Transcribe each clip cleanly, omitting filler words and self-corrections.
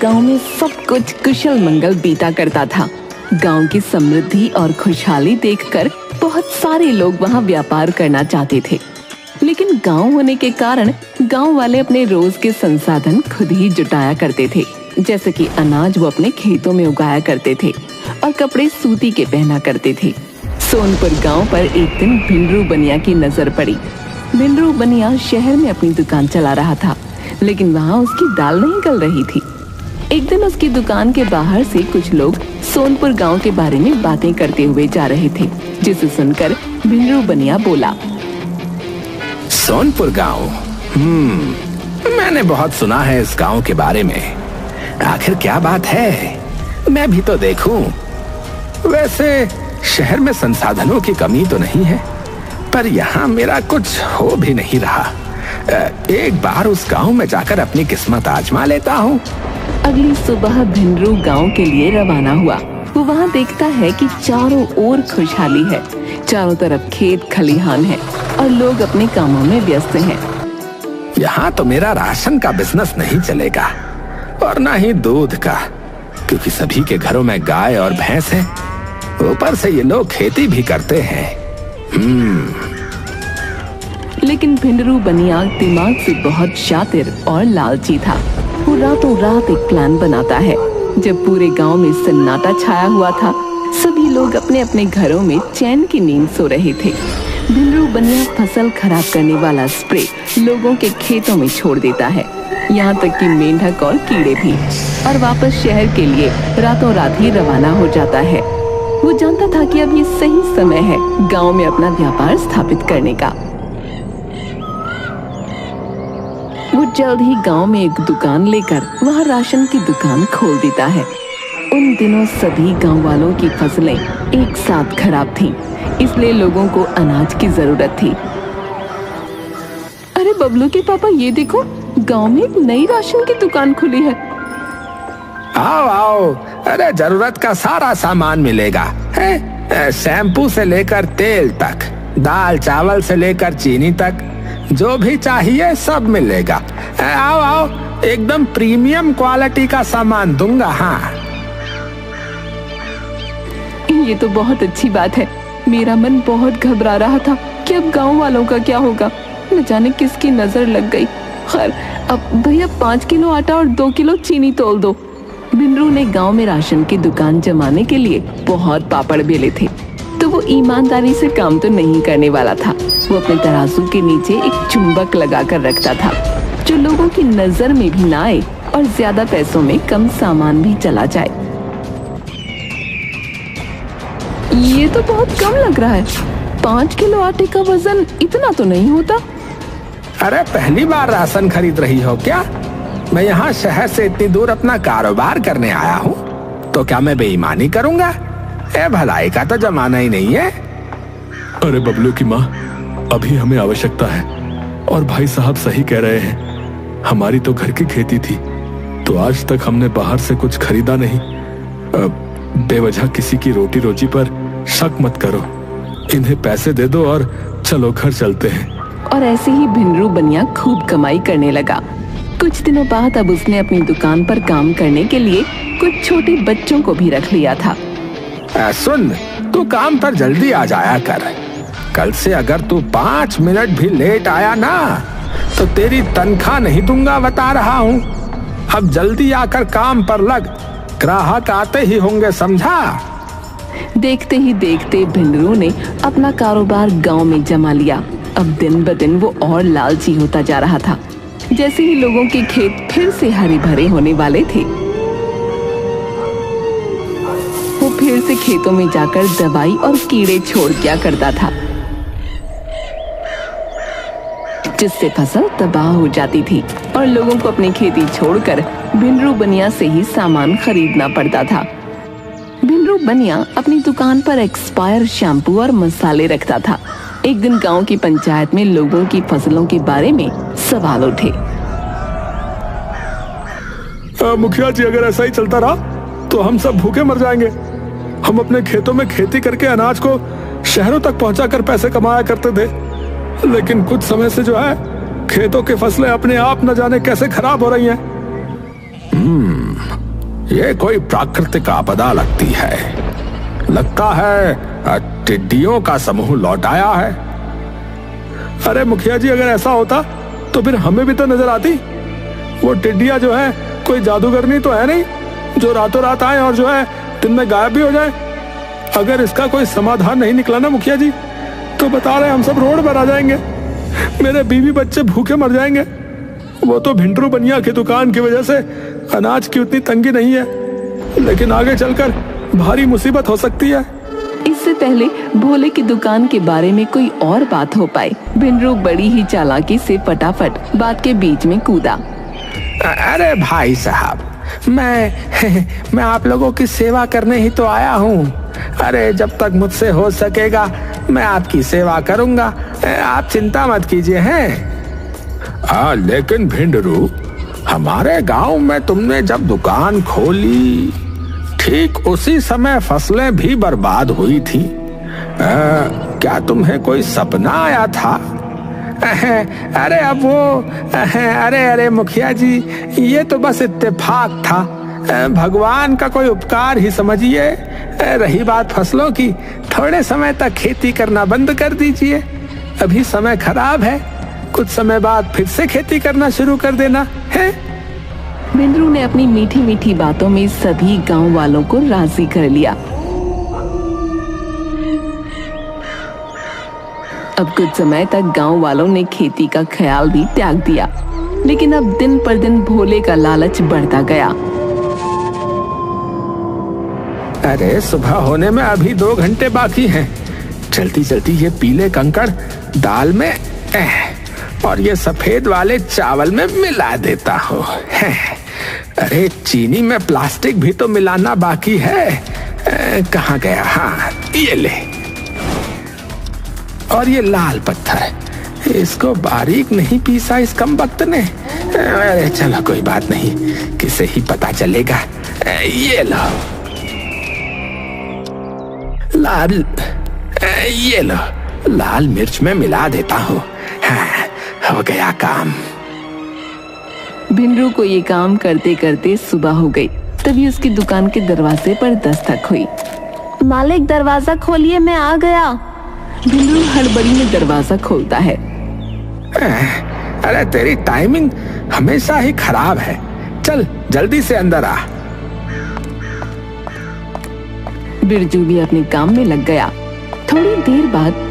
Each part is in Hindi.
गांव में सब कुछ कुशल मंगल बीता करता था। गांव की समृद्धि और खुशहाली देखकर बहुत सारे लोग वहां व्यापार करना चाहते थे, लेकिन गांव होने के कारण गांव वाले अपने रोज के संसाधन खुद ही जुटाया करते थे। जैसे कि अनाज वो अपने खेतों में उगाया करते थे और कपड़े सूती के पहना करते थे। सोनपुर गांव पर एक दिन भिंडरू बनिया की नजर पड़ी। भिंडरू बनिया शहर में अपनी दुकान चला रहा था, लेकिन वहाँ उसकी दाल नहीं गल रही थी। एक दिन उसकी दुकान के बाहर से कुछ लोग सोनपुर गांव के बारे में बातें करते हुए जा रहे थे, जिसे सुनकर भिंडरू बनिया बोला, सोनपुर गांव, मैंने बहुत सुना है इस गांव के बारे में। आखिर क्या बात है, मैं भी तो देखूं। वैसे शहर में संसाधनों की कमी तो नहीं है, पर यहाँ मेरा कुछ हो भी नहीं रहा। एक बार उस गांव में जाकर अपनी किस्मत आजमा लेता हूँ। अगली सुबह भिंडरू गांव के लिए रवाना हुआ। वो वहाँ देखता है कि चारों ओर खुशहाली है, चारों तरफ खेत खलिहान है और लोग अपने कामों में व्यस्त हैं। यहाँ तो मेरा राशन का बिजनेस नहीं चलेगा और ना ही दूध का, क्योंकि सभी के घरों में गाय और भैंस है। ऊपर से ये लोग खेती भी करते हैं। लेकिन भिंडरू बनिया दिमाग से बहुत शातिर और लालची था। वो रातों रात एक प्लान बनाता है। जब पूरे गांव में सन्नाटा छाया हुआ था, सभी लोग अपने अपने घरों में चैन की नींद सो रहे थे, भिंडरू बनिया फसल खराब करने वाला स्प्रे लोगों के खेतों में छोड़ देता है, यहाँ तक कि मेंढक और कीड़े भी, और वापस शहर के लिए रातों रात ही रवाना हो जाता है। वो जानता था कि अब ये सही समय है गांव में अपना व्यापार स्थापित करने का। वो जल्द ही गांव में एक दुकान लेकर वहाँ राशन की दुकान खोल देता है। उन दिनों सभी गांव वालों की फसलें एक साथ खराब थीं, इसलिए लोगों को अनाज की जरूरत थी। अरे बबलू के पापा, ये देखो, गांव में एक नई राशन की दुकान खुली है। आओ आओ, अरे जरूरत का सारा सामान मिलेगा, है? शैम्पू से लेकर तेल तक, दाल चावल से लेकर चीनी तक, जो भी चाहिए सब मिलेगा। आओ आओ, एकदम प्रीमियम क्वालिटी का सामान दूंगा। हाँ, ये तो बहुत अच्छी बात है। मेरा मन बहुत घबरा रहा था कि अब गांव वालों का क्या होगा, न जाने किसकी नजर लग गई। खैर, अब भैया 5 किलो आटा और 2 किलो चीनी तोल दो। भिंडरू ने गांव में राशन की दुकान जमाने के लिए बहुत पापड़ बेले थे, तो वो ईमानदारी से काम तो नहीं करने वाला था। वो अपने तराजू के नीचे एक चुंबक लगा कर रखता था, जो लोगों की नजर में भी ना आए और ज्यादा पैसों में कम सामान भी चला जाए। ये तो बहुत कम लग रहा है। 5 किलो आटे का वजन इतना तो नहीं होता। अरे पहली बार राशन खरीद रही हो क्या? मैं यहाँ शहर से इतनी दूर अपना कारोबार करने आया हूँ, तो क्या मैं बेईमानी करूँगा? भलाई का तो जमाना ही नहीं है। अरे बबलू की माँ, अभी हमें आवश्यकता है और भाई साहब सही कह रहे हैं। हमारी तो घर की खेती थी, तो आज तक हमने बाहर से कुछ खरीदा नहीं। बेवजह किसी की रोटी रोजी पर शक मत करो। इन्हें पैसे दे दो और चलो घर चलते हैं। और ऐसे ही भिंडरू बनिया खूब कमाई करने लगा। कुछ दिनों बाद अब उसने अपनी दुकान पर काम करने के लिए कुछ छोटे बच्चों को भी रख लिया था। सुन, तू काम पर जल्दी आ जाया कर। कल से अगर तू 5 मिनट भी लेट आया ना, तो तेरी तनख्वाह नहीं दूंगा, बता रहा हूँ। अब जल्दी आकर काम पर लग, ग्राहक आते ही होंगे, समझा? देखते ही देखते भिंडरू ने अपना कारोबार गांव में जमा लिया। अब दिन ब दिन वो और लालची होता जा रहा था। जैसे ही लोगों के खेत फिर से हरे भरे होने वाले थे, वो फिर से खेतों में जाकर दवाई और कीड़े छोड़ दिया करता था, जिससे फसल तबाह हो जाती थी और लोगों को अपनी खेती छोड़कर भिंडरू बनिया से ही सामान खरीदना पड़ता था। भिंडरू बनिया अपनी दुकान पर एक्सपायर शैम्पू और मसाले रखता था। एक दिन गांव की पंचायत में लोगों की फसलों के बारे में सवाल उठे। मुखिया जी, अगर ऐसा ही चलता रहा तो हम सब भूखे मर जाएंगे। हम अपने खेतों में खेती करके अनाज को शहरों तक पहुंचाकर पैसे कमाया करते थे, लेकिन कुछ समय से जो है खेतों की फसलें अपने आप न जाने कैसे खराब हो रही हैं। ये कोई प्राकृतिक आपदा लगती है। लगता है टिड्डियों का समूह लौट आया है। अरे मुखिया जी, अगर ऐसा होता तो फिर हमें भी तो नजर आती। वो टिड्डियां जो है कोई जादूगरनी तो है नहीं जो रातों रात आए और जो है दिन में गायब भी हो जाए। अगर इसका कोई समाधान नहीं निकला ना मुखिया जी, तो बता रहे हम सब रोड पर आ जाएंगे। मेरे बीवी बच्चे भूखे मर जाएंगे। वो तो भिंडरू बनिया की दुकान की वजह से अनाज की उतनी तंगी नहीं है, लेकिन आगे चलकर भारी मुसीबत हो सकती है। इससे पहले भोले की दुकान के बारे में कोई और बात हो पाए, भिंडरू बड़ी ही चालाकी से फटाफट बात के बीच में कूदा। अरे भाई साहब, मैं आप लोगों की सेवा करने ही तो आया हूँ। अरे जब तक मुझसे हो सकेगा मैं आपकी सेवा करूंगा, आप चिंता मत कीजिए। हैं लेकिन भिंडरू, हमारे गांव में तुमने जब दुकान खोली ठीक उसी समय फसलें भी बर्बाद हुई थी। क्या तुम्हें कोई सपना आया था? अरे अब वो अरे मुखिया जी, ये तो बस इत्तेफाक था, भगवान का कोई उपकार ही समझिए। रही बात फसलों की, थोड़े समय तक खेती करना बंद कर दीजिए। अभी समय खराब है, कुछ समय बाद फिर से खेती करना शुरू कर देना है। भिंडरू ने अपनी मीठी मीठी बातों में सभी गांव वालों को राजी कर लिया। अब कुछ समय तक गांव वालों ने खेती का ख्याल भी त्याग दिया, लेकिन अब दिन पर दिन भोले का लालच बढ़ता गया। अरे सुबह होने में अभी 2 घंटे बाकी हैं। जल्दी जल्दी ये पीले कंकड़ दाल में और ये सफेद वाले चावल में मिला देता हूँ। अरे चीनी में प्लास्टिक भी तो मिलाना बाकी है। कहाँ गया? हाँ ये ले। और ये लाल पत्थर, इसको बारीक नहीं पीसा इस कमबख्त ने। अरे चलो कोई बात नहीं, किसे ही पता चलेगा। ये लो लाल, ये लो लाल मिर्च में मिला देता हूँ। हाँ, हो गया काम। भिंडरू को ये काम करते करते सुबह हो गई। तभी उसकी दुकान के दरवाजे पर दस्तक हुई। मालिक दरवाजा खोलिए, मैं आ गया। भिंडरू हड़बड़ी में दरवाजा खोलता है। अरे तेरी टाइमिंग हमेशा ही खराब है, चल जल्दी से अंदर आ। बिरजू भी अपने काम में लग गया। थोड़ी देर बाद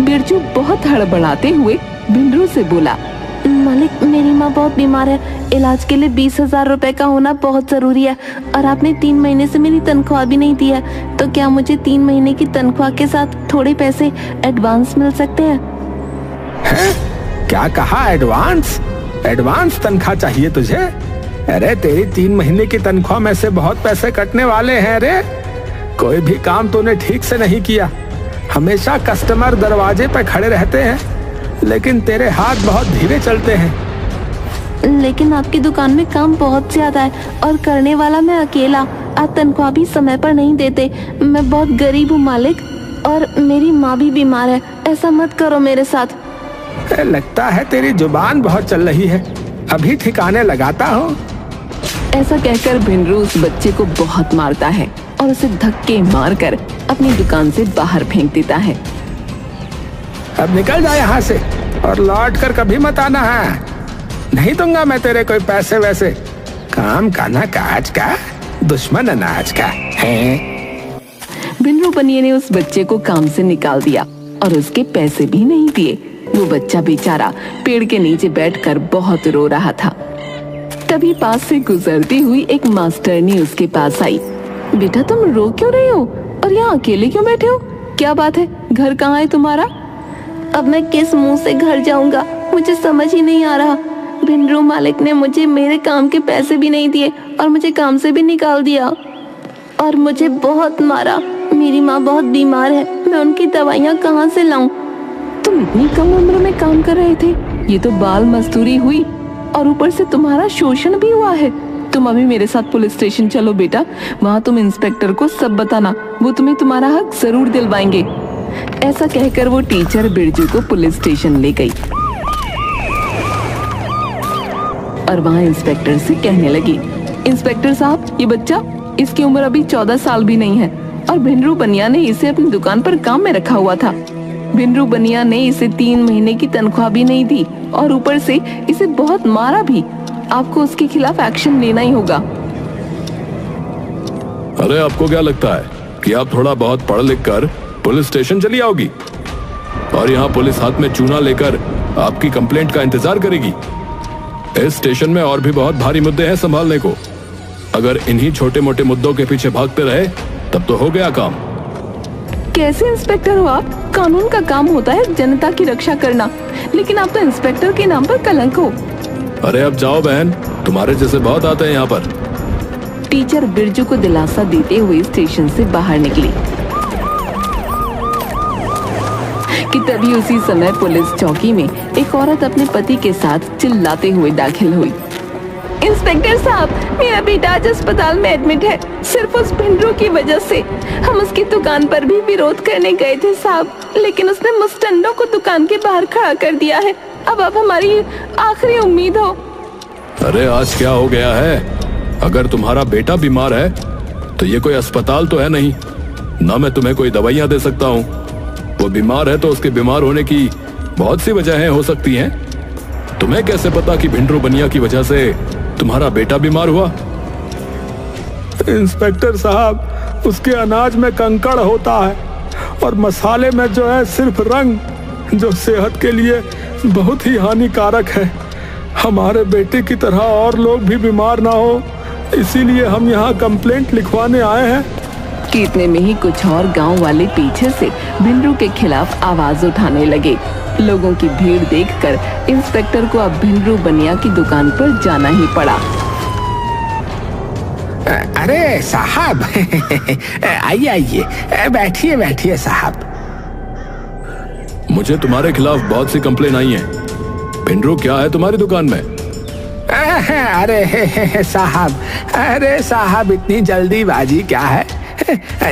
बिरजू बहुत हड़बड़ाते हुए भिंडरू से बोला, मालिक मेरी माँ बहुत बीमार है, इलाज के लिए 20,000 रुपए का होना बहुत जरूरी है और आपने 3 महीने से मेरी तनख्वाह भी नहीं दी है, तो क्या मुझे 3 महीने की तनख्वाह के साथ थोड़े पैसे एडवांस मिल सकते हैं? क्या कहा? एडवांस? एडवांस तनख्वाह चाहिए तुझे? अरे तेरी 3 महीने की तनख्वाह में से बहुत पैसे कटने वाले हैं। रे कोई भी काम तूने ठीक से नहीं किया। हमेशा कस्टमर दरवाजे पे खड़े रहते हैं, लेकिन तेरे हाथ बहुत धीरे चलते हैं। लेकिन आपकी दुकान में काम बहुत ज्यादा है और करने वाला मैं अकेला। आप तनख्वाह भी समय पर नहीं देते। मैं बहुत गरीब हूँ मालिक, और मेरी माँ भी बीमार है। ऐसा मत करो मेरे साथ। लगता है तेरी जुबान बहुत चल रही है, अभी ठिकाने लगाता हूँ। ऐसा कहकर भिंडरू उस बच्चे को बहुत मारता है और उसे धक्के मारकर अपनी दुकान से बाहर फेंक देता है। अब निकल जा यहाँ से और लौट कर कभी मत आना है। नहीं दूंगा मैं तेरे कोई पैसे वैसे। काम का ना काज का, दुश्मन अनाज का है। भिंडरू बनिए ने उस बच्चे को काम से निकाल दिया और उसके पैसे भी नहीं दिए। वो बच्चा बेचारा पेड़ के नीचे बैठकर बहुत रो रहा था। तभी पास से गुजरती हुई एक मास्टरनी उसके पास आई। बेटा तुम रो क्यों रहे हो और यहाँ अकेले क्यों बैठे हो? क्या बात है, घर कहाँ है तुम्हारा? अब मैं किस मुंह से घर जाऊंगा, मुझे समझ ही नहीं आ रहा। भिंडरू मालिक ने मुझे मेरे काम के पैसे भी नहीं दिए और मुझे काम से भी निकाल दिया और मुझे बहुत मारा। मेरी माँ बहुत बीमार है, मैं उनकी दवाइयाँ कहाँ से लाऊं? तुम इतनी कम उम्र में काम कर रहे थे, ये तो बाल मजदूरी हुई और ऊपर से तुम्हारा शोषण भी हुआ है। तुम अभी मेरे साथ पुलिस स्टेशन चलो बेटा, वहाँ तुम इंस्पेक्टर को सब बताना, वो तुम्हें तुम्हारा हक जरूर दिलवाएंगे। ऐसा कहकर वो टीचर बिरजू को पुलिस स्टेशन ले गई। और वहाँ इंस्पेक्टर से कहने लगी, इंस्पेक्टर साहब, ये बच्चा, इसकी उम्र अभी 14 साल भी नहीं है और भिंडरू बनिया ने इसे अपनी दुकान पर काम में रखा हुआ था। भिंडरू बनिया ने इसे 3 महीने की तनख्वाह भी नहीं दी और ऊपर से इसे बहुत मारा भी। आपको उसके खिलाफ एक्शन लेना ही होगा। अरे आपको क्या लगता है कि आप थोड़ा बहुत पढ़ लिख कर पुलिस स्टेशन चली आओगी और यहाँ पुलिस हाथ में चूना लेकर आपकी कंप्लेंट का इंतजार करेगी? इस स्टेशन में और भी बहुत भारी मुद्दे हैं संभालने को। अगर इन्हीं छोटे मोटे मुद्दों के पीछे भागते रहे तब तो हो गया काम। कैसे इंस्पेक्टर हो आप? कानून का काम होता है जनता की रक्षा करना, लेकिन आप तो इंस्पेक्टर के नाम पर कलंक हो। अरे अब जाओ बहन, तुम्हारे जैसे बहुत आते हैं यहाँ पर। टीचर बिरजू को दिलासा देते हुए स्टेशन से बाहर निकली कि तभी उसी समय पुलिस चौकी में एक औरत अपने पति के साथ चिल्लाते हुए दाखिल हुई। इंस्पेक्टर साहब, मेरा बेटा आज अस्पताल में एडमिट है, सिर्फ उस भिंडरू की वजह से। हम उसकी दुकान पर भी विरोध करने गए थे साहब, लेकिन उसने मुस्टंडों को दुकान के बाहर खड़ा कर दिया है। अब आप हमारी आखिरी उम्मीद हो। अरे आज क्या हो गया है? अगर तुम्हारा बेटा बीमार है तो ये कोई अस्पताल तो है नहीं, ना मैं तुम्हें कोई दवाइयां दे सकता हूँ। वो बीमार है तो उसके बीमार होने की बहुत सी वजहें हो सकती हैं। तुम्हें कैसे पता कि भिंडरू बनिया की वजह से तुम्हारा बेटा बीमार हुआ? इंस्पेक्टर साहब, उसके अनाज में कंकड़ होता है और मसाले में जो है सिर्फ रंग, जो सेहत के लिए बहुत ही हानिकारक है। हमारे बेटे की तरह और लोग भी बीमार ना हो, इसीलिए हम यहाँ कंप्लेंट लिखवाने आए हैं। कि इतने में ही कुछ और गांव वाले पीछे से भिंडरू के खिलाफ आवाज उठाने लगे। लोगों की भीड़ देखकर इंस्पेक्टर को अब भिंडरू बनिया की दुकान पर जाना ही पड़ा। अरे साहब, आइए आइए, बैठिए बैठिए साहब। मुझे तुम्हारे खिलाफ बहुत सी कंप्लेन आई हैं। भिंडरू क्या है तुम्हारी दुकान में? अरे साहब, अरे साहब, इतनी जल्दीबाजी क्या है?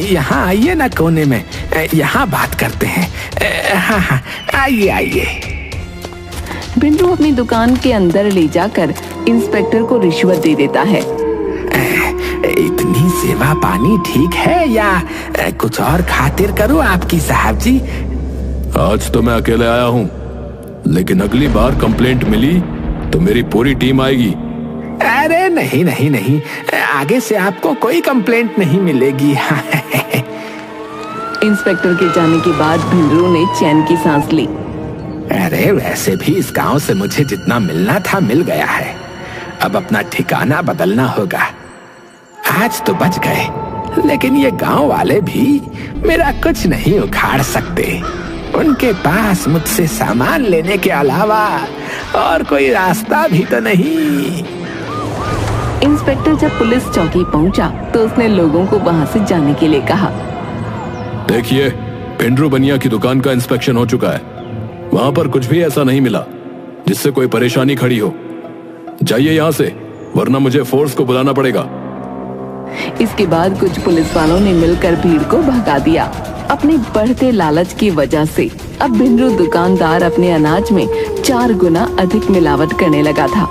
यहाँ आइए ना कोने में, यहाँ बात करते हैं। हाँ, आइए आइए। भिंडरू अपनी दुकान के अंदर ले जाकर इंस्पेक्टर को रिश्वत दे देता है। इतनी सेवा पानी ठीक है या कुछ और खातिर करूँ आपकी साहब जी? आज तो मैं अकेले आया हूँ, लेकिन अगली बार कंप्लेंट मिली तो मेरी पूरी टीम आएगी। अरे नहीं नहीं नहीं, आगे से आपको कोई कंप्लेंट नहीं मिलेगी। इंस्पेक्टर के जाने के बाद भिंडरू ने चैन की सांस ली। अरे वैसे भी इस गांव से मुझे जितना मिलना था मिल गया है, अब अपना ठिकाना बदलना होगा। आज तो बच गए, लेकिन ये गांव वाले भी मेरा कुछ नहीं उखाड़ सकते। उनके पास मुझसे सामान लेने के अलावा और कोई रास्ता भी तो नहीं। इंस्पेक्टर जब पुलिस चौकी पहुंचा तो उसने लोगों को वहां से जाने के लिए कहा। देखिए, भिंडरू बनिया की दुकान का इंस्पेक्शन हो चुका है। वहां पर कुछ भी ऐसा नहीं मिला जिससे कोई परेशानी खड़ी हो। जाइए यहाँ से, वरना मुझे फोर्स को बुलाना पड़ेगा। इसके बाद कुछ पुलिस वालों ने मिलकर भीड़ को भगा दिया। अपने बढ़ते लालच की वजह से अब भिंडरू दुकानदार अपने अनाज में 4 गुना अधिक मिलावट करने लगा था।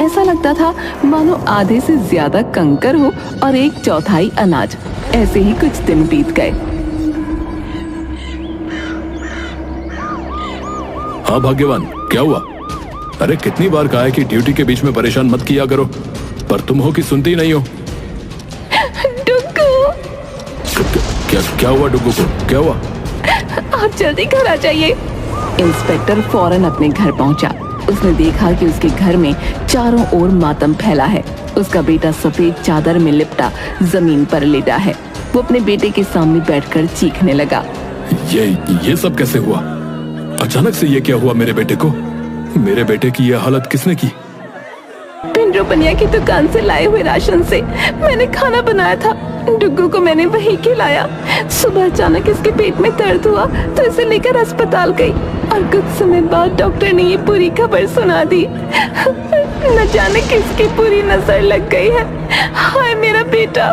ऐसा लगता था मानो आधे से ज्यादा कंकर हो और 1/4 अनाज। ऐसे ही कुछ दिन बीत गए। हाँ भाग्यवान, क्या हुआ? अरे कितनी बार कहा है कि ड्यूटी के बीच में परेशान मत किया करो, पर तुम हो कि सुनती नहीं हो। क्या हुआ डुग्गू को? क्या हुआ? आप जल्दी घर आ जाइए। इंस्पेक्टर फौरन अपने घर पहुंचा। उसने देखा कि उसके घर में चारों ओर मातम फैला है। उसका बेटा सफेद चादर में लिपटा जमीन पर लेटा है। वो अपने बेटे के सामने बैठकर चीखने लगा। ये सब कैसे हुआ? अचानक से ये क्या हुआ मेरे बेटे को? मेरे बेटे की ये हालत किसने की? भिंडरू बनिया की दुकान से लाए हुए राशन से मैंने खाना बनाया था। डुग्गू को मैंने वही खिलाया। सुबह अचानक इसके पेट में दर्द हुआ तो इसे लेकर अस्पताल गई और कुछ समय बाद डॉक्टर ने ये पूरी खबर सुना दी। न जाने किसकी पूरी नजर लग गई है। हाय मेरा बेटा।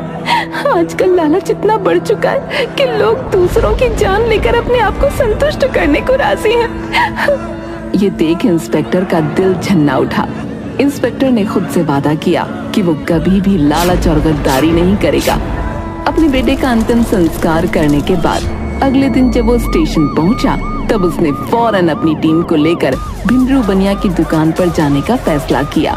आजकल लालच इतना बढ़ चुका है कि लोग दूसरों की जान लेकर अपने आप को संतुष्ट करने को राजी हैं। ये देख इंस्पेक्टर का दिल झन्ना उठा। इंस्पेक्टर ने खुद से वादा किया कि वो कभी भी लालच और गद्दारी नहीं करेगा। अपने बेटे का अंतिम संस्कार करने के बाद अगले दिन जब वो स्टेशन पहुंचा, तब उसने फौरन अपनी टीम को लेकर भिंडरू बनिया की दुकान पर जाने का फैसला किया।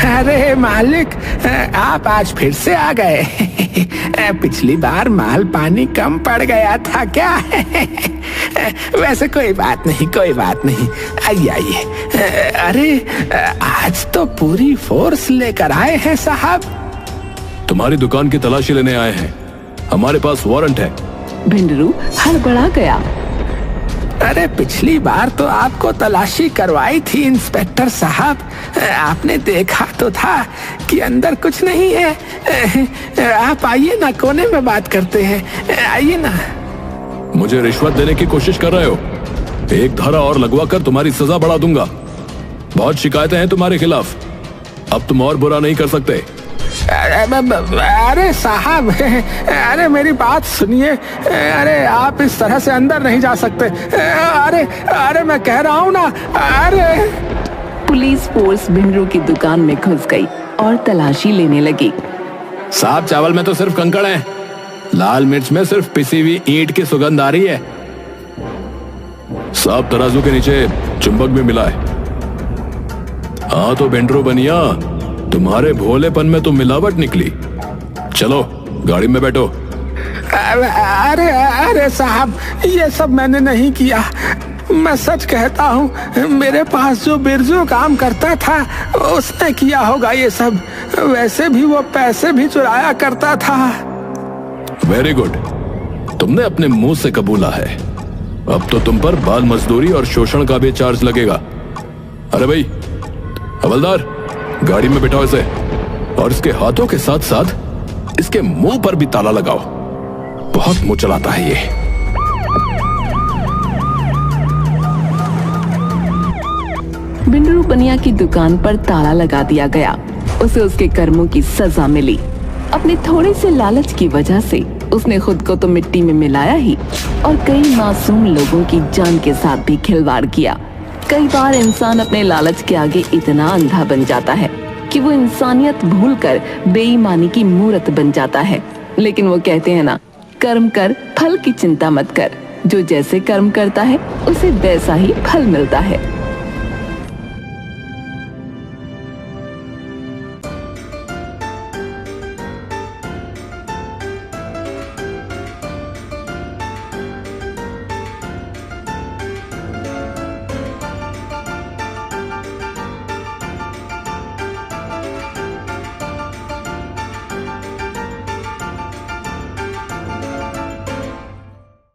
अरे मालिक, आप आज फिर से आ गए। पिछली बार माल पानी कम पड़ गया था क्या? वैसे कोई बात नहीं, कोई बात नहीं, आइए आइए। अरे आज तो पूरी फोर्स लेकर आए हैं साहब। तुम्हारी दुकान की तलाशी लेने आए हैं, हमारे पास वारंट है। भिंडरू हड़बड़ा गया। अरे पिछली बार तो आपको तलाशी करवाई थी इंस्पेक्टर साहब, आपने देखा तो था कि अंदर कुछ नहीं है। आप आइए ना, कोने में बात करते हैं, आइए ना। मुझे रिश्वत देने की कोशिश कर रहे हो? एक धारा और लगवा कर तुम्हारी सजा बढ़ा दूंगा। बहुत शिकायतें हैं तुम्हारे खिलाफ, अब तुम और बुरा नहीं कर सकते। अरे साहब, अरे मेरी बात सुनिए। अरे आप इस तरह से अंदर नहीं जा सकते। अरे मैं कह रहा हूँ ना। अरे पुलिस फोर्स भिंडरू की दुकान में घुस गई और तलाशी लेने लगी। साहब, चावल में तो सिर्फ कंकड़ है, लाल मिर्च में सिर्फ पिसी हुई ईंट की सुगंध आ रही है। साहब, तराजू के नीचे चुंबक भी मिला है। हाँ तो भिंडरू बनिया, तुम्हारे भोलेपन में तो मिलावट निकली। चलो गाड़ी में बैठो। अरे साहब, ये सब मैंने नहीं किया। मैं सच कहता हूँ, मेरे पास जो बिरजू काम करता था उसने किया होगा ये सब। वैसे भी वो पैसे भी चुराया करता था। वेरी गुड, तुमने अपने मुंह से कबूला है। अब तो तुम पर बाल मजदूरी और शोषण का भी चार्ज लगेगा। अरे भाई हवलदार, गाड़ी में बिठाओ इसे, और इसके हाथों के साथ साथ इसके मुंह पर भी ताला लगाओ। बहुत मुंह चलाता है ये। भिंडरू बनिया की दुकान पर ताला लगा दिया गया। उसे उसके कर्मों की सजा मिली। अपने थोड़े से लालच की वजह से उसने खुद को तो मिट्टी में मिलाया ही, और कई मासूम लोगों की जान के साथ भी खिलवाड़ किया। कई बार इंसान अपने लालच के आगे इतना अंधा बन जाता है कि वो इंसानियत भूलकर बेईमानी की मूरत बन जाता है। लेकिन वो कहते हैं ना, कर्म कर, फल की चिंता मत कर। जो जैसे कर्म करता है उसे वैसा ही फल मिलता है।